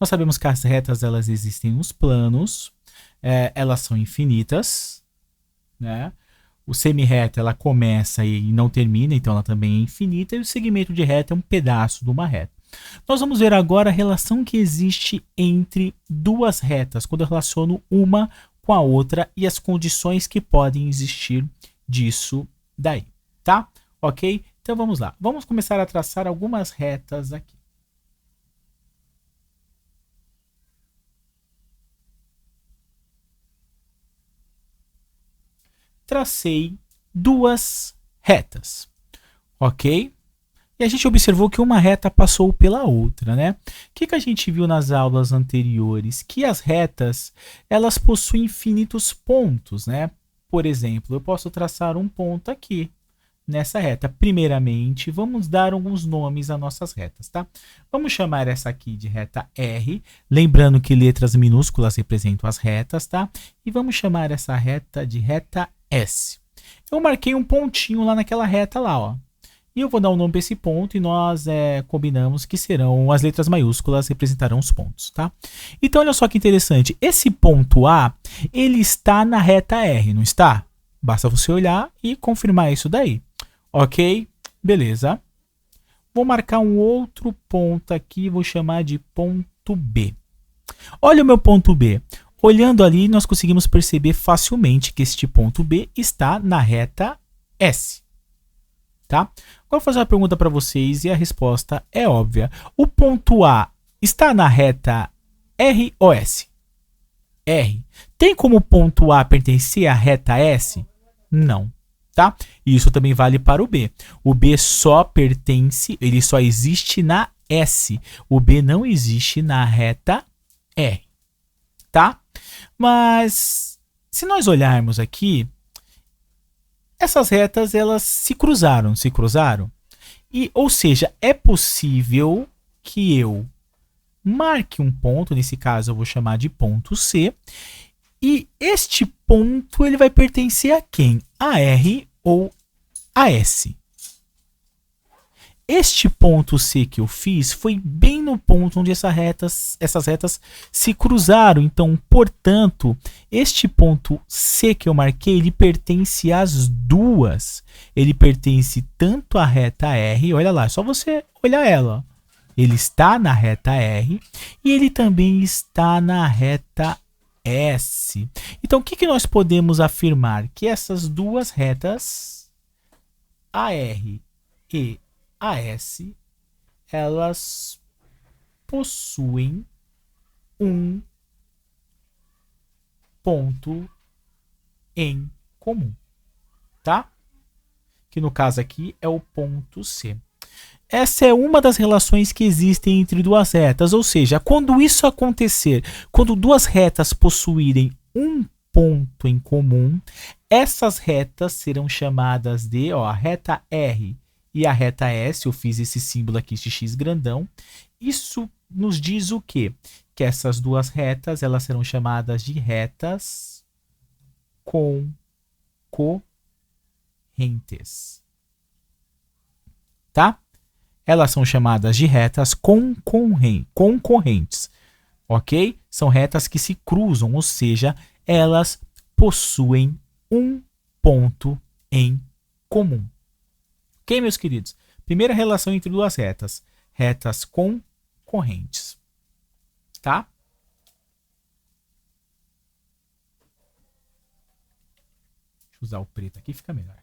Nós sabemos que as retas elas existem nos planos, elas são infinitas, né? O semi-reta ela começa e não termina, então ela também é infinita, e o segmento de reta é um pedaço de uma reta. Nós vamos ver agora a relação que existe entre duas retas, quando eu relaciono uma com a outra e as condições que podem existir disso daí, tá? Ok? Então vamos lá. Vamos começar a traçar algumas retas aqui. Tracei duas retas, ok? E a gente observou que uma reta passou pela outra, né? O que a gente viu nas aulas anteriores? Que as retas, elas possuem infinitos pontos, né? Por exemplo, eu posso traçar um ponto aqui, nessa reta. Primeiramente, vamos dar alguns nomes às nossas retas, tá? Vamos chamar essa aqui de reta R, lembrando que letras minúsculas representam as retas, tá? E vamos chamar essa reta de reta S. Eu marquei um pontinho lá naquela reta lá, ó. E eu vou dar um nome para esse ponto e nós combinamos que serão as letras maiúsculas representarão os pontos, tá? Então, olha só que interessante. Esse ponto A, ele está na reta R, não está? Basta você olhar e confirmar isso daí. Ok? Beleza. Vou marcar um outro ponto aqui, vou chamar de ponto B. Olha o meu ponto B. Olhando ali, nós conseguimos perceber facilmente que este ponto B está na reta S. Tá? Agora vou fazer uma pergunta para vocês e a resposta é óbvia. O ponto A está na reta R ou S? R. Tem como o ponto A pertencer à reta S? Não. Tá? Isso também vale para o B. O B só pertence, ele só existe na S. O B não existe na reta R. Tá? Mas se nós olharmos aqui, essas retas elas se cruzaram. E, ou seja, é possível que eu marque um ponto, nesse caso eu vou chamar de ponto C, e este ponto ele vai pertencer a quem? A R ou a S. Este ponto C que eu fiz foi bem no ponto onde essas retas se cruzaram. Então, portanto, este ponto C que eu marquei, ele pertence às duas. Ele pertence tanto à reta R, olha lá, é só você olhar ela. Ó. Ele está na reta R e ele também está na reta S. Então, o que nós podemos afirmar? Que essas duas retas, AR e AS, elas possuem um ponto em comum, tá? Que no caso aqui é o ponto C. Essa é uma das relações que existem entre duas retas, ou seja, quando isso acontecer, quando duas retas possuírem um ponto em comum, essas retas serão chamadas de, ó, a reta R e a reta S, eu fiz esse símbolo aqui de X grandão. Isso nos diz o quê? Que essas duas retas, elas serão chamadas de retas concorrentes. Tá? Elas são chamadas de retas concorrentes. Ok? São retas que se cruzam, ou seja, elas possuem um ponto em comum. Ok, meus queridos? Primeira relação entre duas retas. Retas concorrentes. Tá? Deixa eu usar o preto aqui, fica melhor.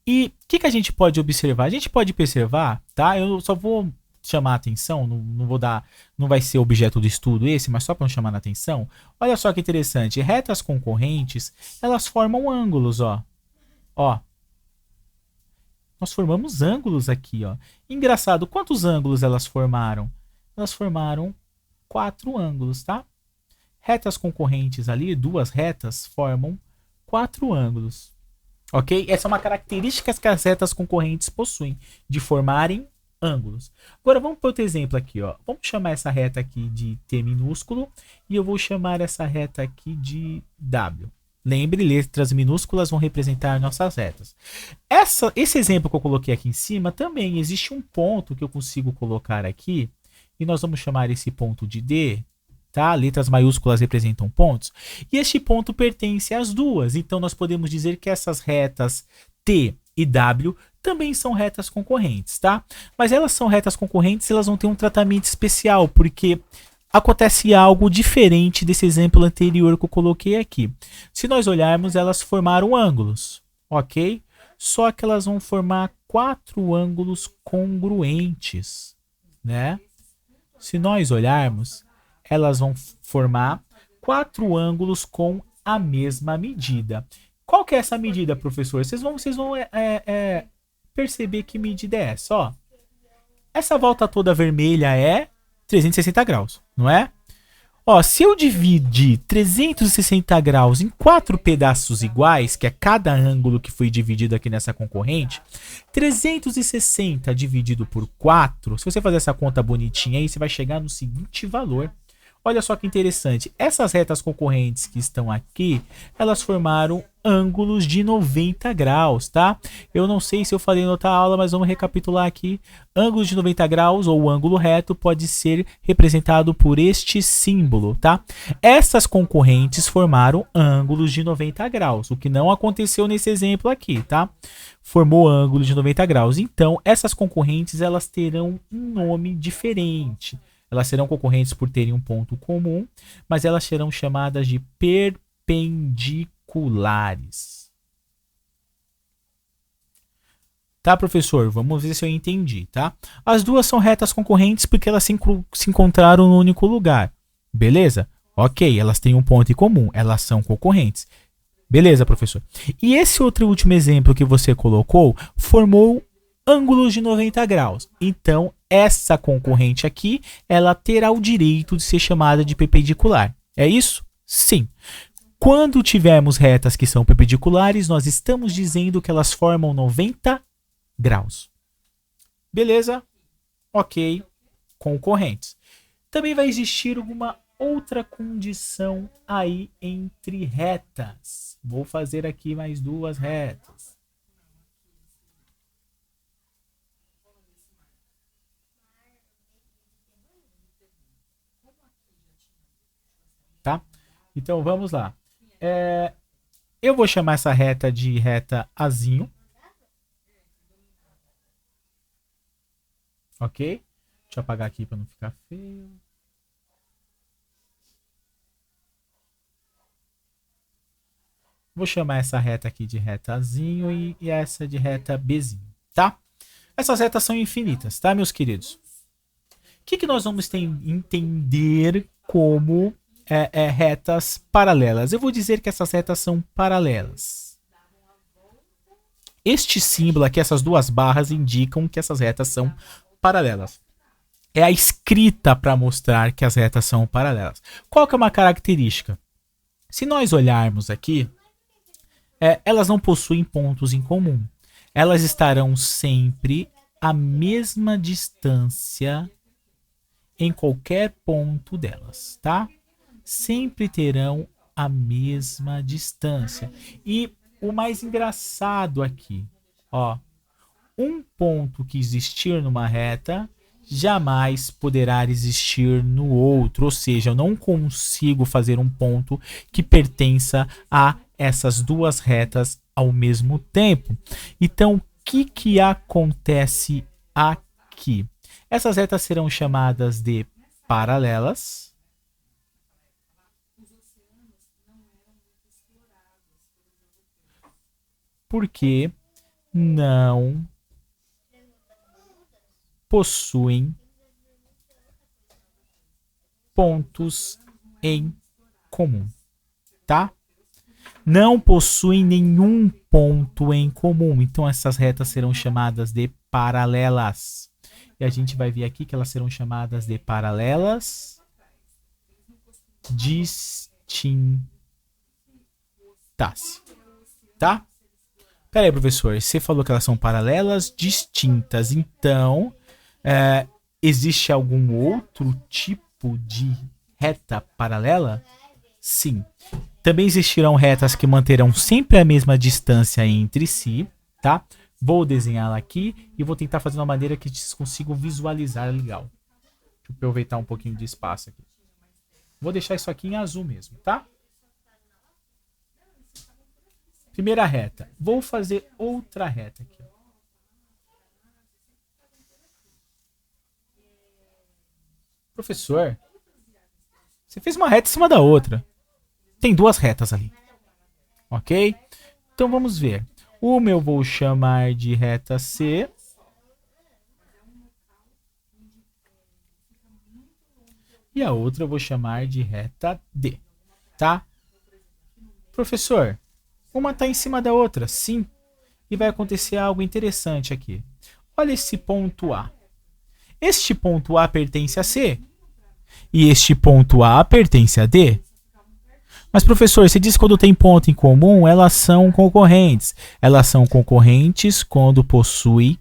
E o que a gente pode observar? A gente pode observar, tá? Eu só vou chamar a atenção, não vai ser objeto do estudo esse, mas só para chamar a atenção. Olha só que interessante, retas concorrentes, elas formam ângulos, ó. Ó. Nós formamos ângulos aqui, ó. Engraçado, quantos ângulos elas formaram? Elas formaram 4 ângulos, tá? Retas concorrentes ali, duas retas, formam 4 ângulos. Ok? Essa é uma característica que as retas concorrentes possuem, de formarem ângulos. Agora vamos para outro exemplo aqui, ó. Vamos chamar essa reta aqui de T minúsculo e eu vou chamar essa reta aqui de W. Lembre, letras minúsculas vão representar nossas retas. Esse exemplo que eu coloquei aqui em cima, também existe um ponto que eu consigo colocar aqui, e nós vamos chamar esse ponto de D, tá? Letras maiúsculas representam pontos, e este ponto pertence às duas, então nós podemos dizer que essas retas T e W também são retas concorrentes, tá? Mas elas são retas concorrentes e elas vão ter um tratamento especial, porque acontece algo diferente desse exemplo anterior que eu coloquei aqui. Se nós olharmos, elas formaram ângulos, ok? Só que elas vão formar 4 ângulos congruentes, né? Se nós olharmos, elas vão formar 4 ângulos com a mesma medida. Qual que é essa medida, professor? Vocês vão perceber que medida é essa, ó. Essa volta toda vermelha é 360 graus, não é? Ó, se eu dividir 360 graus em 4 pedaços iguais, que é cada ângulo que foi dividido aqui nessa concorrente, 360 dividido por 4, se você fazer essa conta bonitinha aí, você vai chegar no seguinte valor. Olha só que interessante, essas retas concorrentes que estão aqui, elas formaram ângulos de 90 graus, tá? Eu não sei se eu falei em outra aula, mas vamos recapitular aqui. Ângulos de 90 graus ou ângulo reto pode ser representado por este símbolo, tá? Essas concorrentes formaram ângulos de 90 graus, o que não aconteceu nesse exemplo aqui, tá? Formou ângulo de 90 graus. Então, essas concorrentes, elas terão um nome diferente. Elas serão concorrentes por terem um ponto comum, mas elas serão chamadas de perpendiculares. Tá, professor? Vamos ver se eu entendi, tá? As duas são retas concorrentes porque elas se encontraram no único lugar. Beleza? Ok, elas têm um ponto em comum, elas são concorrentes. Beleza, professor? E esse outro último exemplo que você colocou formou ângulos de 90 graus. Então, essa concorrente aqui, ela terá o direito de ser chamada de perpendicular. É isso? Sim. Quando tivermos retas que são perpendiculares, nós estamos dizendo que elas formam 90 graus. Beleza? Ok. Concorrentes. Também vai existir alguma outra condição aí entre retas. Vou fazer aqui mais 2 retas. Tá? Então vamos lá. Eu vou chamar essa reta de reta Azinho. Ok? Deixa eu apagar aqui para não ficar feio. Vou chamar essa reta aqui de reta Azinho e essa de reta Bzinho, tá? Essas retas são infinitas, tá, meus queridos? O que nós vamos entender como retas paralelas? Eu vou dizer que essas retas são paralelas. Este símbolo aqui, essas 2 barras, indicam que essas retas são paralelas. É a escrita para mostrar que as retas são paralelas. Qual que é uma característica? Se nós olharmos aqui, elas não possuem pontos em comum. Elas estarão sempre à mesma distância em qualquer ponto delas, tá? Sempre terão a mesma distância. E o mais engraçado aqui, ó, um ponto que existir numa reta jamais poderá existir no outro, ou seja, eu não consigo fazer um ponto que pertença a essas 2 retas ao mesmo tempo. Então, o que acontece aqui? Essas retas serão chamadas de paralelas. Porque não possuem pontos em comum, tá? Não possuem nenhum ponto em comum. Então, essas retas serão chamadas de paralelas. E a gente vai ver aqui que elas serão chamadas de paralelas distintas. Tá? Pera aí, professor. Você falou que elas são paralelas distintas. Então, existe algum outro tipo de reta paralela? Sim. Também existirão retas que manterão sempre a mesma distância entre si, tá? Vou desenhá-la aqui e vou tentar fazer de uma maneira que vocês consigam visualizar legal. Deixa eu aproveitar um pouquinho de espaço aqui. Vou deixar isso aqui em azul mesmo, tá? Primeira reta. Vou fazer outra reta aqui. Professor, você fez uma reta em cima da outra. Tem duas retas ali. Ok? Então vamos ver. Uma eu vou chamar de reta C. E a outra eu vou chamar de reta D. Tá? Professor, uma está em cima da outra, sim. E vai acontecer algo interessante aqui. Olha esse ponto A. Este ponto A pertence a C. E este ponto A pertence a D. Mas, professor, você diz que quando tem ponto em comum, elas são concorrentes. Elas são concorrentes quando possuem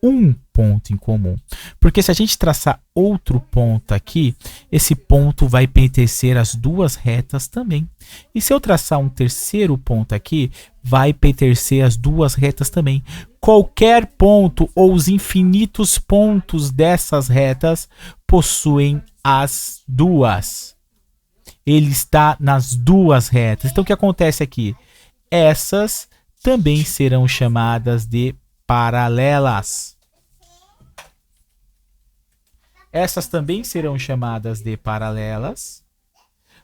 um ponto em comum. Porque se a gente traçar outro ponto aqui, esse ponto vai pertencer às duas retas também. E se eu traçar um terceiro ponto aqui, vai pertencer às duas retas também. Qualquer ponto ou os infinitos pontos dessas retas possuem as duas. Ele está nas duas retas. Então o que acontece aqui? Essas também serão chamadas de paralelas. Essas também serão chamadas de paralelas,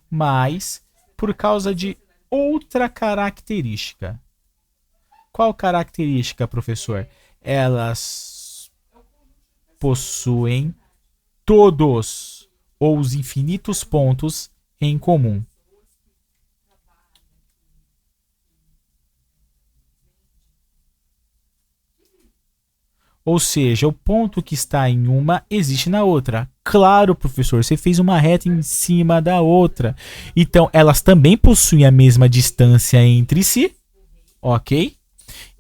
mas por causa de outra característica. Qual característica, professor? Elas possuem todos ou os infinitos pontos em comum. Ou seja, o ponto que está em uma existe na outra. Claro, professor, você fez uma reta em cima da outra. Então, elas também possuem a mesma distância entre si, ok?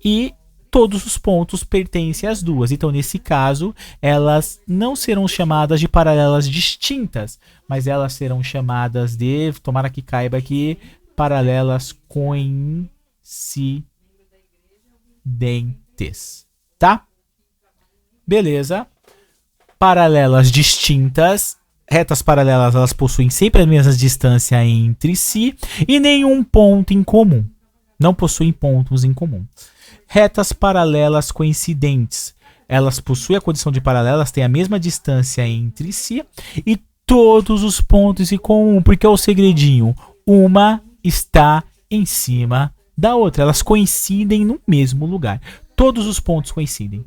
E todos os pontos pertencem às duas. Então, nesse caso, elas não serão chamadas de paralelas distintas, mas elas serão chamadas de, tomara que caiba aqui, paralelas coincidentes. Tá? Beleza. Paralelas distintas. Retas paralelas, elas possuem sempre a mesma distância entre si e nenhum ponto em comum. Não possuem pontos em comum. Retas paralelas coincidentes. Elas possuem a condição de paralelas, têm a mesma distância entre si e todos os pontos em comum. Porque é o segredinho. Uma está em cima da outra. Elas coincidem no mesmo lugar. Todos os pontos coincidem.